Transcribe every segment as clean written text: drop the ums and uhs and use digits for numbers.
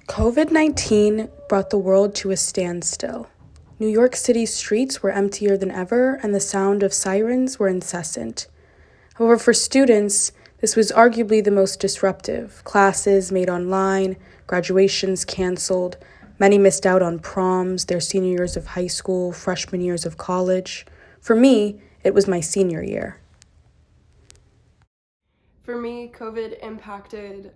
COVID-19 brought the world to a standstill. New York City's streets were emptier than ever, and the sound of sirens were incessant. However, for students, this was arguably the most disruptive. Classes made online, graduations canceled, many missed out on proms, their senior years of high school, freshman years of college. For me, it was my senior year. For me, COVID impacted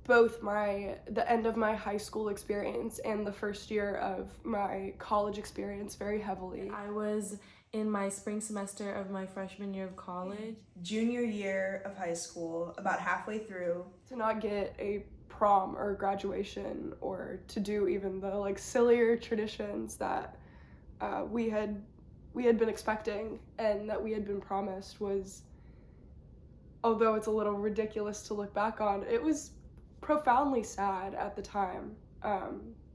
both the end of my high school experience and the first year of my college experience very heavily. I was in my spring semester of my freshman year of college. Junior year of high school, about halfway through. To not get a prom or graduation, or to do even the sillier traditions that we had been expecting and that we had been promised was, although it's a little ridiculous to look back on, it was profoundly sad at the time,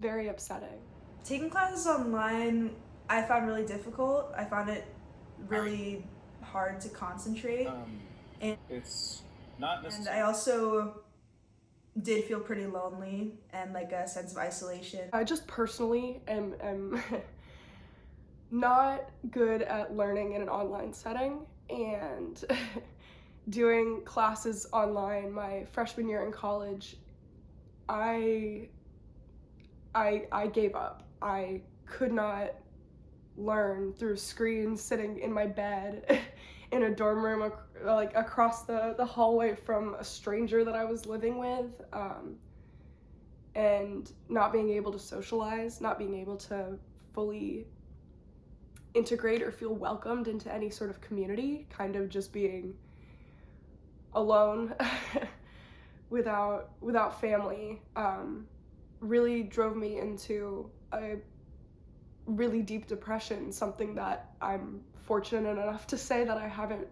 very upsetting. Taking classes online, I found really difficult. I found it really hard to concentrate. It's not necessarily. And I also did feel pretty lonely and like a sense of isolation. I just personally am not good at learning in an online setting, and doing classes online my freshman year in college, I gave up. I could not learn through screens sitting in my bed in a dorm room across the hallway from a stranger that I was living with, and not being able to socialize, not being able to fully integrate or feel welcomed into any sort of community, kind of just being alone without family, really drove me into a really deep depression, something that I'm fortunate enough to say that I haven't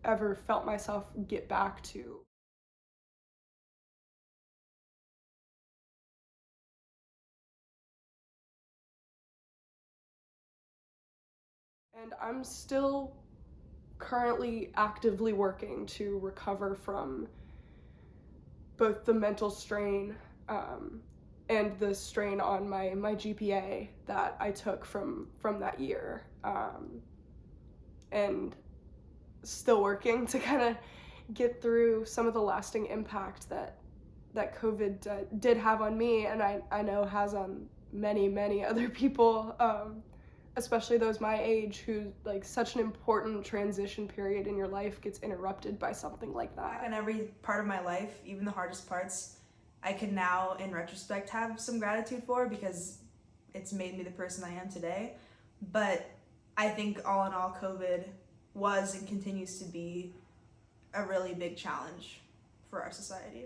ever felt myself get back to. And I'm still currently actively working to recover from both the mental strain and the strain on my GPA that I took from that year, and still working to kind of get through some of the lasting impact that COVID did have on me, and I know has on many other people, especially those my age, who such an important transition period in your life gets interrupted by something like that. In every part of my life, even the hardest parts, I can now, in retrospect, have some gratitude for, because it's made me the person I am today. But I think all in all, COVID was and continues to be a really big challenge for our society.